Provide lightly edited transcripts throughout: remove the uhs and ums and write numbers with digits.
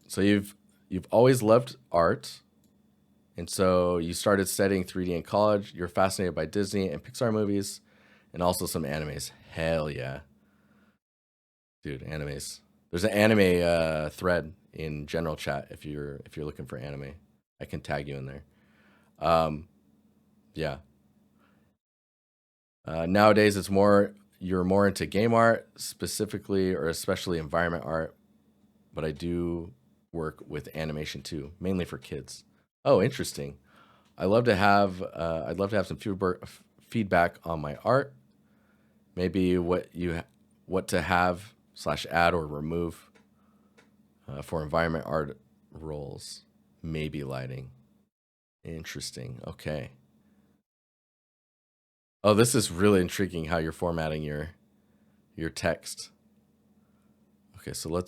So you've always loved art, and so you started studying 3D in college. You're fascinated by Disney and Pixar movies, and also some animes. Hell yeah, dude, animes. There's an anime thread in general chat if you're looking for anime. I can tag you in there. Um, yeah. Nowadays, you're more into game art specifically, or especially environment art. But I do work with animation too, mainly for kids. Oh, interesting. I'd love to have some feedback on my art. Maybe what to have slash add or remove for environment art roles. Maybe lighting. Interesting. Okay. Oh, this is really intriguing how you're formatting your text. Okay, so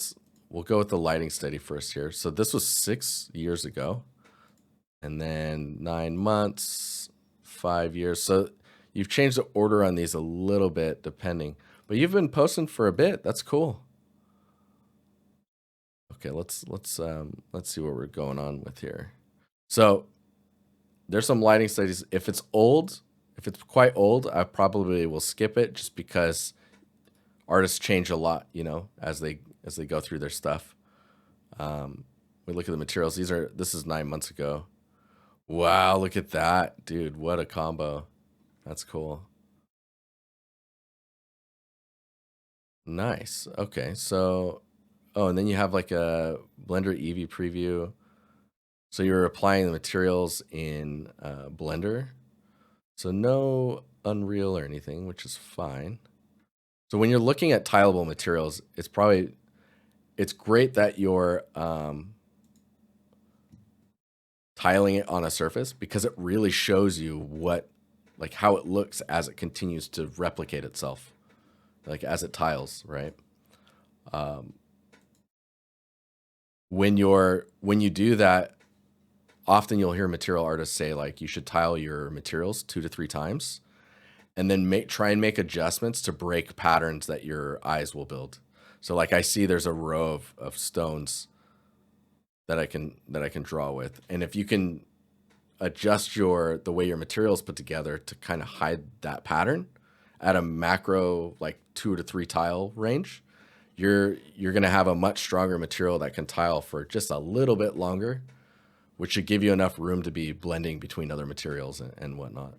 we'll go with the lighting study first here. So this was 6 years ago, and then 9 months, 5 years. So you've changed the order on these a little bit depending, but you've been posting for a bit. That's cool. Okay, let's see what we're going on with here. So there's some lighting studies. If it's quite old, I probably will skip it just because artists change a lot, as they go through their stuff. We look at the materials. This is 9 months ago. Wow, look at that, dude! What a combo. That's cool. Nice. Okay, so and then you have like a Blender Eevee preview. So you're applying the materials in Blender. So no Unreal or anything, which is fine. So when you're looking at tileable materials, it's great that you're tiling it on a surface because it really shows you how it looks as it continues to replicate itself, like as it tiles, right? When you do that, often you'll hear material artists say like you should tile your materials 2 to 3 times, and then try and make adjustments to break patterns that your eyes will build. So like I see there's a row of stones that I can draw with, and if you can adjust the way your materials put together to kind of hide that pattern at a macro like 2 to 3 tile range, you're gonna have a much stronger material that can tile for just a little bit longer, which should give you enough room to be blending between other materials and whatnot.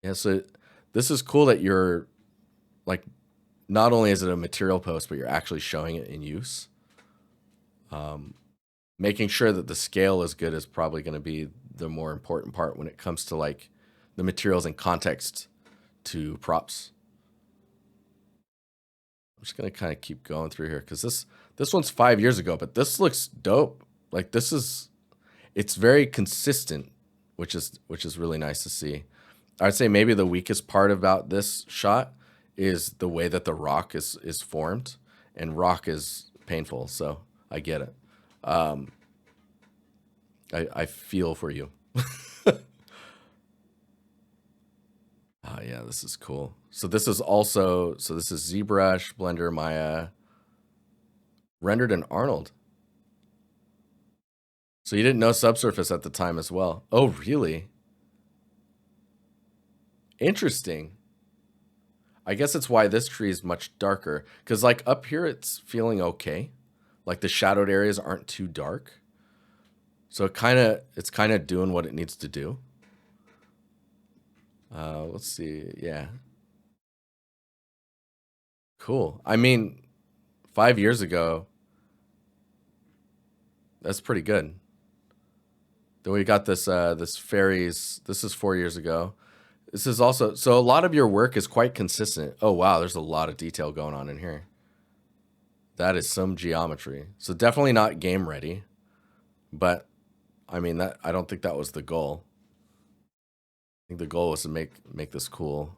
Yeah, so this is cool that you're like, not only is it a material post, but you're actually showing it in use. Making sure that the scale is good is probably going to be the more important part when it comes to like the materials and context to props. I'm just going to kind of keep going through here because this one's 5 years ago, but this looks dope. Like it's very consistent, which is really nice to see. I'd say maybe the weakest part about this shot is the way that the rock is formed, and rock is painful, so I get it. I feel for you. Oh yeah, this is cool. So this is ZBrush, Blender, Maya, rendered in Arnold. So you didn't know Subsurface at the time as well. Oh really? Interesting. I guess it's why this tree is much darker, because like up here it's feeling okay. Like the shadowed areas aren't too dark. So it's kind of doing what it needs to do. Let's see. Yeah. Cool. I mean, 5 years ago, that's pretty good. Then we got this fairies. This is 4 years ago. This is also, so a lot of your work is quite consistent. Oh wow, there's a lot of detail going on in here. That is some geometry. So definitely not game ready, but I mean I don't think that was the goal. I think the goal was to make this cool.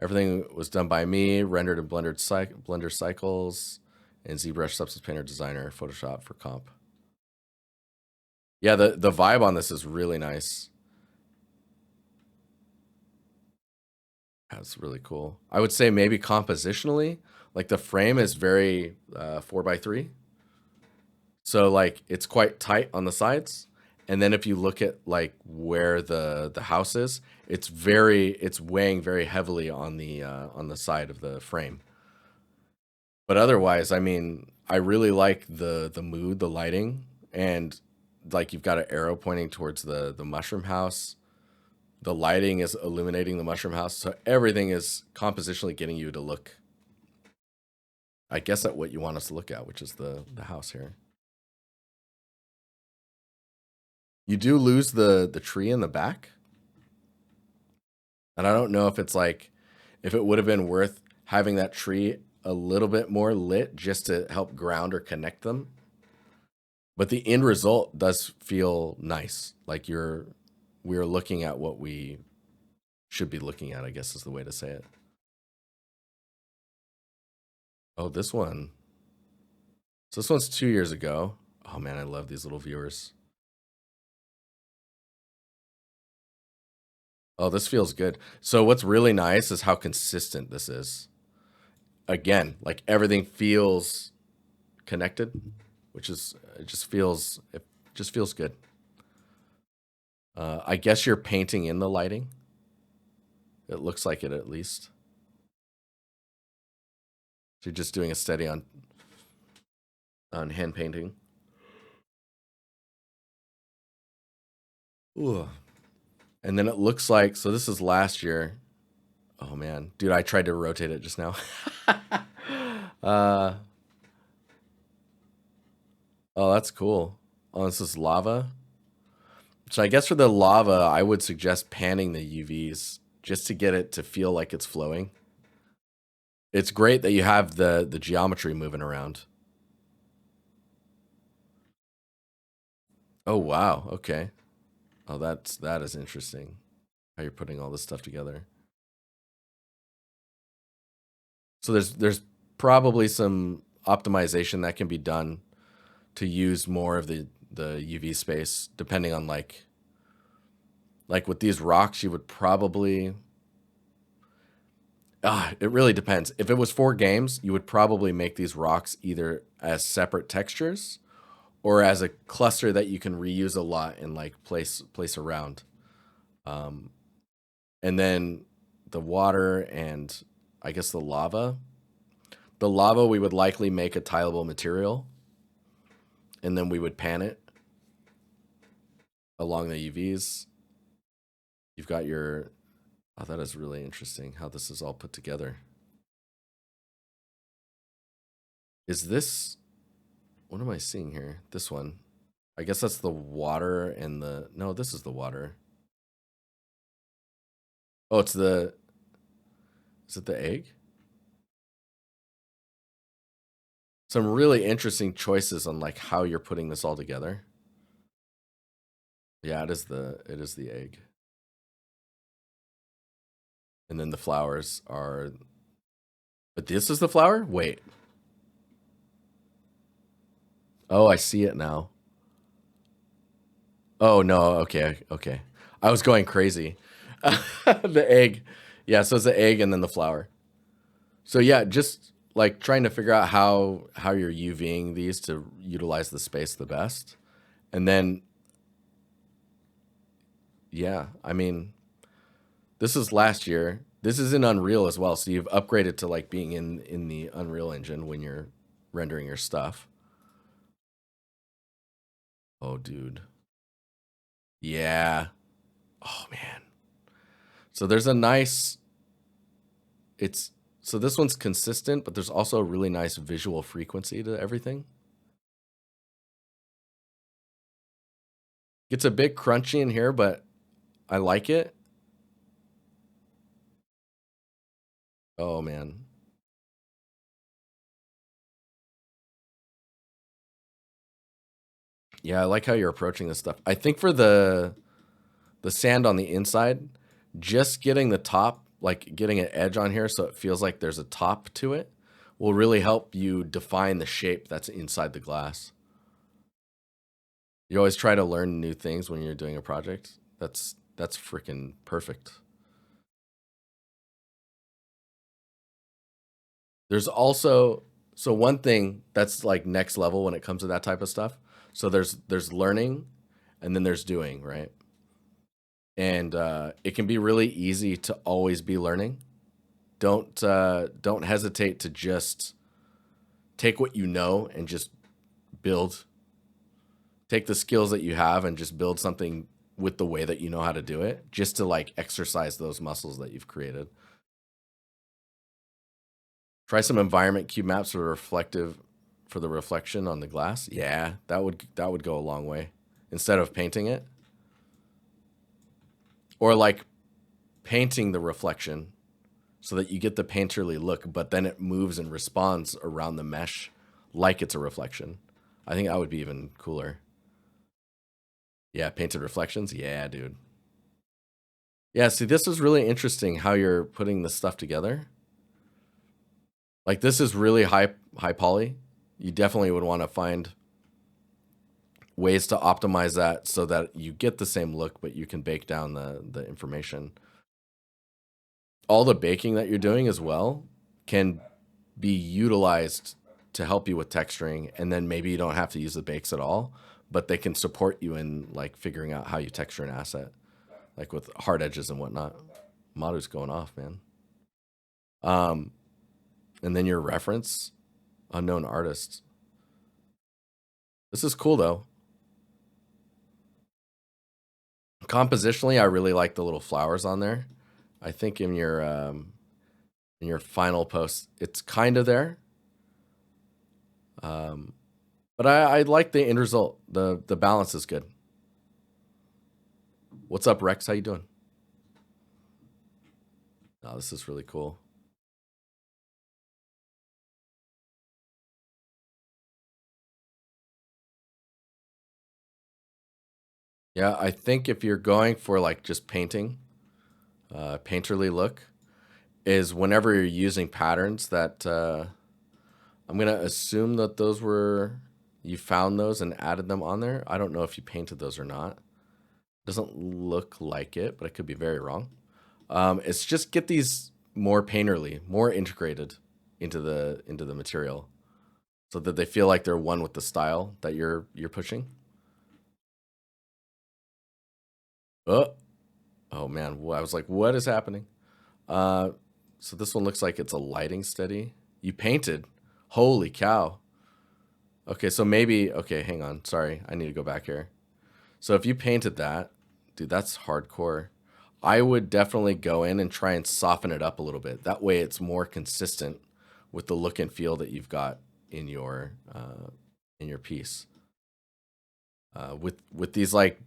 Everything was done by me, rendered in Blender Cycles, and ZBrush Substance Painter Designer, Photoshop for comp. Yeah, the vibe on this is really nice. That's really cool. I would say maybe compositionally, Like the frame is very 4x3. So like it's quite tight on the sides. And then if you look at like where the house is, it's weighing very heavily on the side of the frame. But otherwise, I mean, I really like the mood, the lighting, and like you've got an arrow pointing towards the mushroom house. The lighting is illuminating the mushroom house, so everything is compositionally getting you to look, I guess, at what you want us to look at, which is the house here. You do lose the tree in the back, and I don't know if it's like if it would have been worth having that tree a little bit more lit just to help ground or connect them. But the end result does feel nice. Like we're looking at what we should be looking at, I guess is the way to say it. Oh, this one. So this one's 2 years ago. Oh man, I love these little viewers. Oh, this feels good. So what's really nice is how consistent this is. Again, like everything feels connected, which is it just feels good. I guess you're painting in the lighting. It looks like it at least. So you're just doing a steady on hand painting. Ooh. And then it looks like, so this is last year. Oh man, dude, I tried to rotate it just now. Oh, that's cool. Oh, this is lava. So I guess for the lava, I would suggest panning the UVs just to get it to feel like it's flowing. It's great that you have the geometry moving around. Oh wow, okay. Oh, that is interesting. How you're putting all this stuff together. So there's probably some optimization that can be done to use more of the UV space, depending on like with these rocks, you would probably it really depends. If it was 4 games, you would probably make these rocks either as separate textures or as a cluster that you can reuse a lot and like place around. And then the water and I guess the lava. The lava we would likely make a tileable material, and then we would pan it along the UVs. You've got your, oh, that is really interesting how this is all put together. Is this, what am I seeing here? This one. I guess that's the water and the, no, this is the water. Oh, it's the, is it the egg? Some really interesting choices on like how you're putting this all together. Yeah, it is the egg. And then the flowers are, but this is the flower? Wait. Oh, I see it now. Oh no, okay. I was going crazy. The egg. Yeah, so it's the egg and then the flower. So yeah, just like trying to figure out how you're UVing these to utilize the space the best. And then yeah, I mean, this is last year. This is in Unreal as well, so you've upgraded to like being in the Unreal Engine when you're rendering your stuff. Oh, dude. Yeah. Oh man. So there's a nice, it's, so this one's consistent, but there's also a really nice visual frequency to everything. It's a bit crunchy in here, but I like it. Oh man. Yeah, I like how you're approaching this stuff. I think for the sand on the inside, just getting the top, like getting an edge on here so it feels like there's a top to it, will really help you define the shape that's inside the glass. You always try to learn new things when you're doing a project. That's freaking perfect. There's also so one thing that's like next level when it comes to that type of stuff. So there's learning and then there's doing, right? And it can be really easy to always be learning. Don't hesitate to just take what you know and just build. Take the skills that you have and just build something with the way that you know how to do it, just to like exercise those muscles that you've created. Try some environment cube maps for the reflection on the glass. Yeah, that would go a long way. Instead of painting it, or like painting the reflection so that you get the painterly look, but then it moves and responds around the mesh like it's a reflection. I think that would be even cooler. Yeah, painted reflections. Yeah, dude. Yeah, see, this is really interesting how you're putting this stuff together. Like this is really high poly. You definitely would want to find ways to optimize that so that you get the same look, but you can bake down the information. All the baking that you're doing as well can be utilized to help you with texturing, and then maybe you don't have to use the bakes at all, but they can support you in like figuring out how you texture an asset, like with hard edges and whatnot. Madu's going off, man. Um, and then your reference, unknown artists. This is cool though. Compositionally, I really like the little flowers on there. I think in your final post, it's kind of there. Um, but I like the end result. The balance is good. What's up, Rex? How you doing? Oh, this is really cool. Yeah, I think if you're going for like just painting, painterly look, is whenever you're using patterns that I'm gonna assume that those were you found those and added them on there. I don't know if you painted those or not. Doesn't look like it, but I could be very wrong. It's just get these more painterly, more integrated into the material, so that they feel like they're one with the style that you're pushing. Oh, oh man, I was like, what is happening? Uh, so this one looks like it's a lighting steady. You painted. Holy cow. Okay, so maybe okay, hang on. Sorry, I need to go back here. So if you painted that, dude, that's hardcore. I would definitely go in and try and soften it up a little bit. That way it's more consistent with the look and feel that you've got in your piece. With these like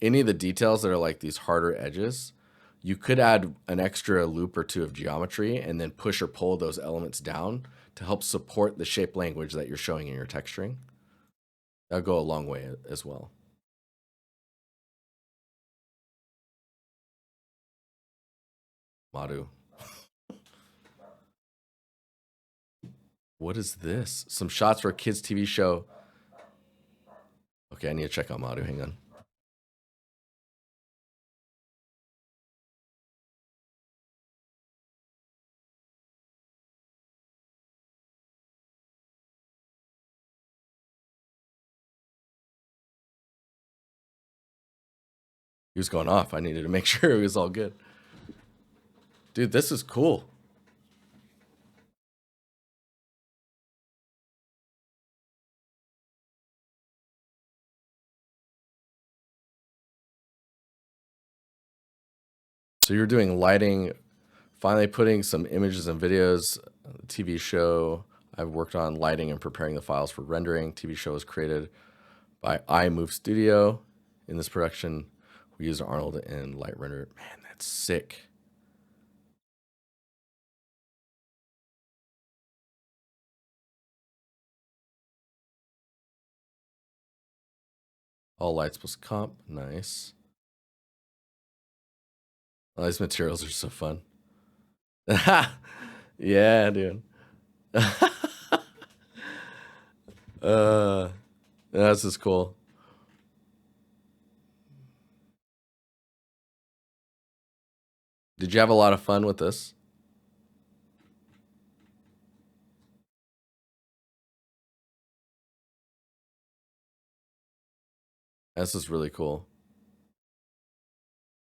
any of the details that are like these harder edges, you could add an extra loop or two of geometry and then push or pull those elements down to help support the shape language that you're showing in your texturing. That'll go a long way as well. Madu. What is this? Some shots for a kids' TV show. Okay, I need to check out Madu. Hang on. He was going off. I needed to make sure it was all good. Dude, this is cool. So you're doing lighting, finally putting some images and videos. TV show. I've worked on lighting and preparing the files for rendering. TV show was created by iMove Studio. In this production, we used Arnold and Light Render. Man, that's sick. All lights plus comp. Nice. Oh, these materials are so fun. Yeah, dude. uh, this is cool. Did you have a lot of fun with this? This is really cool.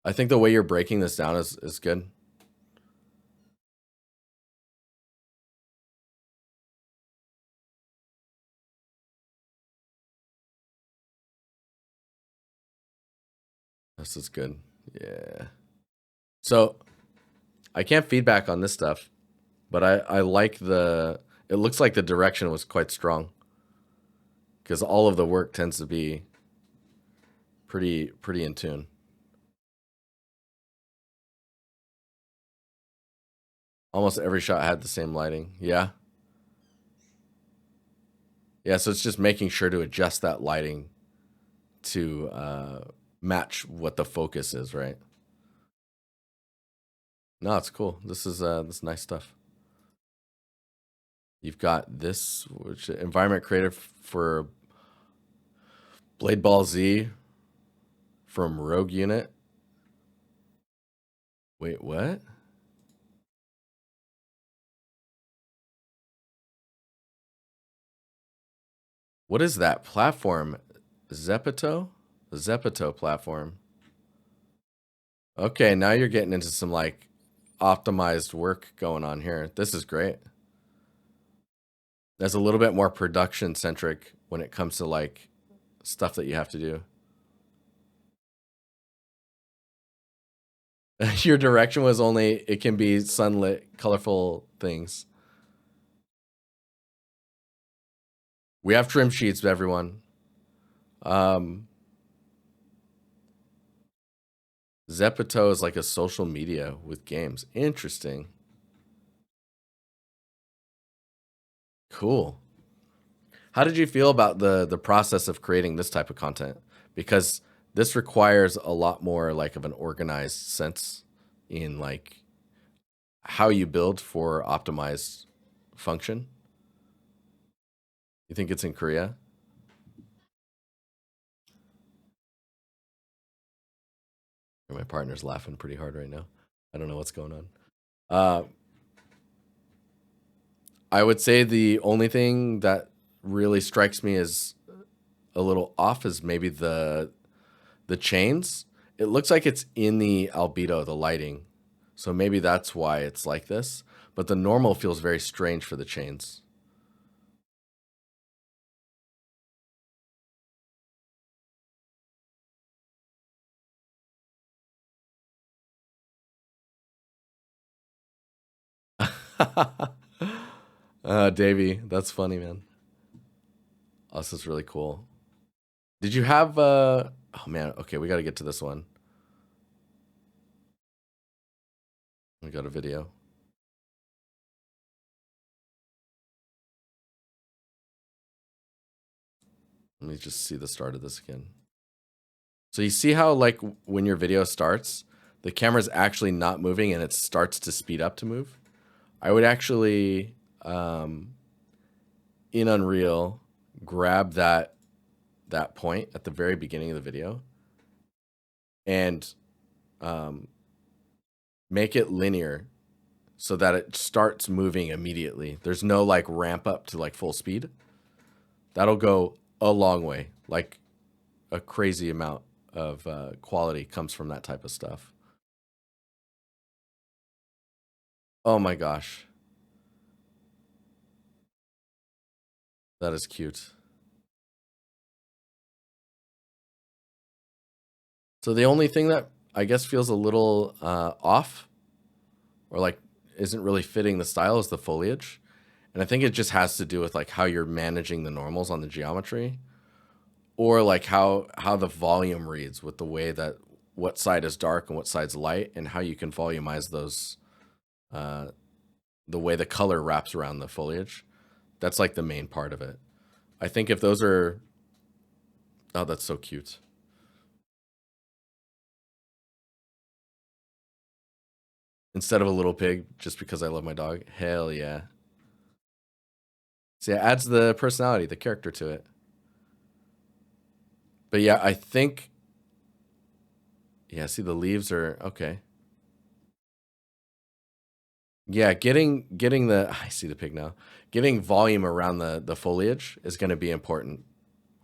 I think the way you're breaking this down is good. This is good. Yeah. So I can't feedback on this stuff, but I like the. It looks like the direction was quite strong because all of the work tends to be pretty in tune. Almost every shot had the same lighting. Yeah. Yeah, so it's just making sure to adjust that lighting to match what the focus is, right? No, it's cool. This nice stuff. You've got this, which environment created for Blade Ball Z from Rogue Unit. Wait, what? What is that platform? Zepeto? The Zepeto platform. Okay, now you're getting into some like optimized work going on here. This is great. There's a little bit more production centric when it comes to like stuff that you have to do. Your direction was only it can be sunlit, colorful things. We have trim sheets, everyone. Zepeto is like a social media with games. Interesting. Cool. How did you feel about the process of creating this type of content? Because this requires a lot more like of an organized sense in like how you build for optimized function. You think it's in Korea? My partner's laughing pretty hard right now. I don't know what's going on. Uh, I would say the only thing that really strikes me as a little off is maybe the chains. It looks like it's in the albedo, the lighting. So maybe that's why it's like this. But the normal feels very strange for the chains. Davey, that's funny, man. Oh, this is really cool. Did you have oh man, okay, we gotta get to this one. We got a video. Let me just see the start of this again. So you see how like when your video starts, the camera's actually not moving and it starts to speed up to move? I would actually in Unreal grab that point at the very beginning of the video and make it linear so that it starts moving immediately. There's no like ramp up to like full speed. That'll go a long way. Like a crazy amount of quality comes from that type of stuff. Oh my gosh. That is cute. So the only thing that I guess feels a little off or like isn't really fitting the style is the foliage. And I think it just has to do with like how you're managing the normals on the geometry or like how the volume reads with the way that what side is dark and what side's light and how you can volumize those uh, the way the color wraps around the foliage. That's like the main part of it. I think if those are oh, that's so cute. Instead of a little pig, just because I love my dog. Hell yeah. See, it adds the personality, the character to it. But yeah, I think yeah, see the leaves are okay. Yeah, getting the I see the pig now. Getting volume around the foliage is going to be important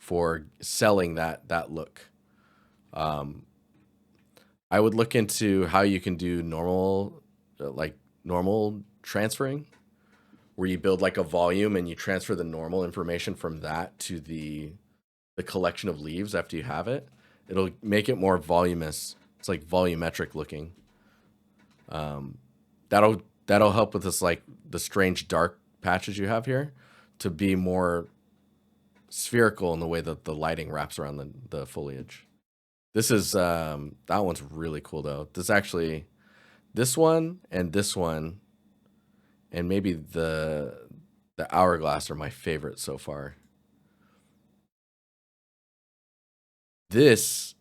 for selling that look. I would look into how you can do normal, like normal transferring, where you build like a volume and you transfer the normal information from that to the collection of leaves after you have it. It'll make it more voluminous. It's like volumetric looking. That'll help with this, like the strange dark patches you have here, to be more spherical in the way that the lighting wraps around the foliage. This is that one's really cool though. This one and maybe the hourglass are my favorite so far. This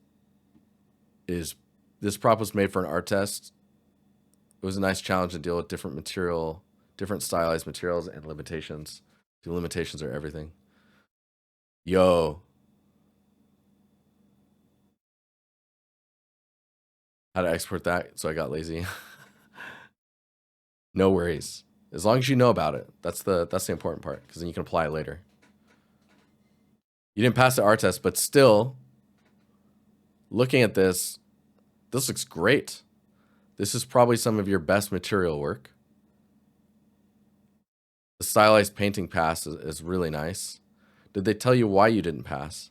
prop was made for an art test. It was a nice challenge to deal with different stylized materials and limitations. The limitations are everything. Yo. How to export that, so I got lazy. No worries. As long as you know about it. That's the important part, because then you can apply it later. You didn't pass the art test, but still, looking at this looks great. This is probably some of your best material work. The stylized painting pass is really nice. Did they tell you why you didn't pass?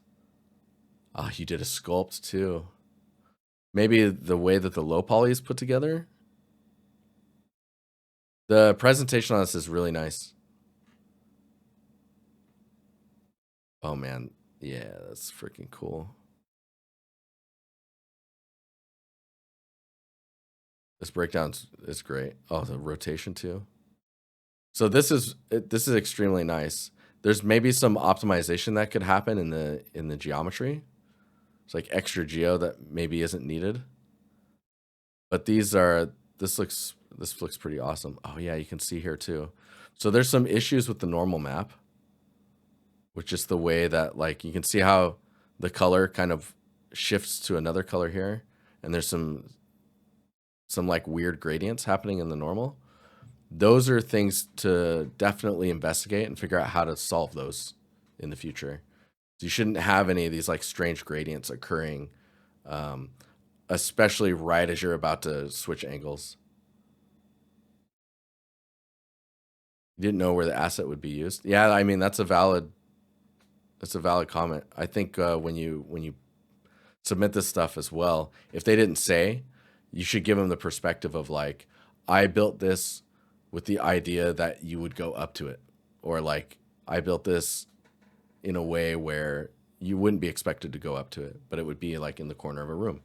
Oh, you did a sculpt too. Maybe the way that the low poly is put together? The presentation on this is really nice. Oh man, yeah, that's freaking cool. This breakdown is great. Oh, the rotation too. So this is extremely nice. There's maybe some optimization that could happen in the geometry. It's like extra geo that maybe isn't needed. But this looks pretty awesome. Oh yeah, you can see here too. So there's some issues with the normal map, which is the way that, like, you can see how the color kind of shifts to another color here, and there's some like weird gradients happening in the normal. Those are things to definitely investigate and figure out how to solve those in the future. So you shouldn't have any of these like strange gradients occurring, especially right as you're about to switch angles. You didn't know where the asset would be used. Yeah, I mean that's a valid comment. I think when you submit this stuff as well, if they didn't say, you should give them the perspective of like, I built this with the idea that you would go up to it, or like I built this in a way where you wouldn't be expected to go up to it, but it would be like in the corner of a room.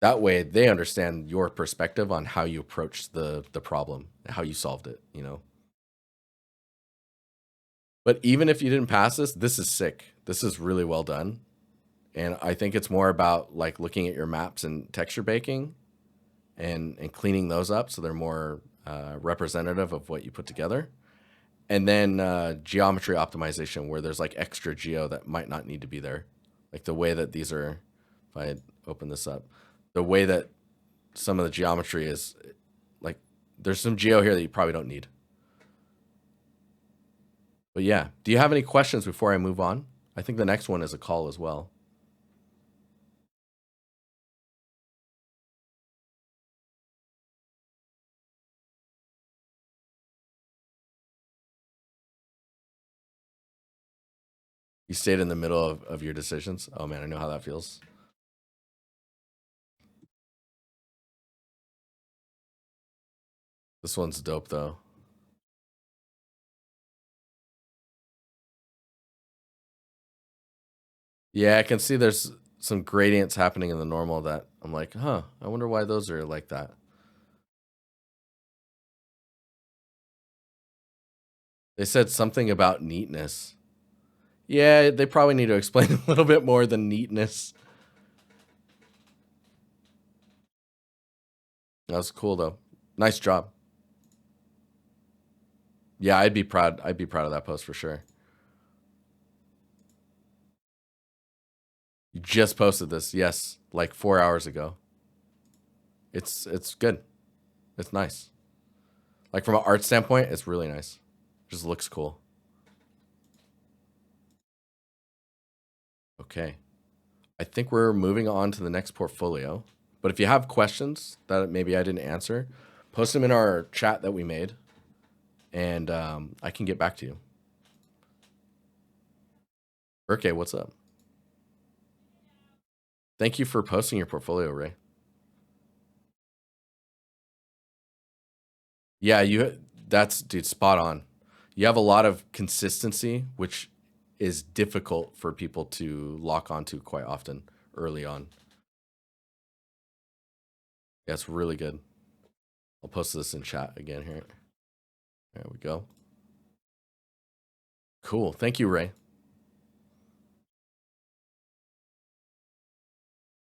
That way they understand your perspective on how you approached the problem, how you solved it, you know? But even if you didn't pass this is sick. This is really well done. And I think it's more about like looking at your maps and texture baking and cleaning those up so they're more representative of what you put together. And then geometry optimization, where there's like extra geo that might not need to be there. Like the way that these are, if I open this up, the way that some of the geometry is, like there's some geo here that you probably don't need. But yeah, do you have any questions before I move on? I think the next one is a call as well. You stayed in the middle of your decisions. Oh man, I know how that feels. This one's dope though. Yeah, I can see there's some gradients happening in the normal that I'm like, huh, I wonder why those are like that. They said something about neatness. Yeah, they probably need to explain a little bit more than neatness. That was cool though. Nice job. Yeah, I'd be proud of that post for sure. You just posted this, yes, like 4 hours ago. It's good. It's nice. Like from an art standpoint, it's really nice. Just looks cool. Okay. I think we're moving on to the next portfolio. But if you have questions that maybe I didn't answer, post them in our chat that we made, and I can get back to you. Okay, what's up? Thank you for posting your portfolio, Ray. Yeah, that's dude, spot on. You have a lot of consistency, which is difficult for people to lock onto quite often early on. Yeah, it's really good. I'll post this in chat again here. There we go. Cool. Thank you, Ray.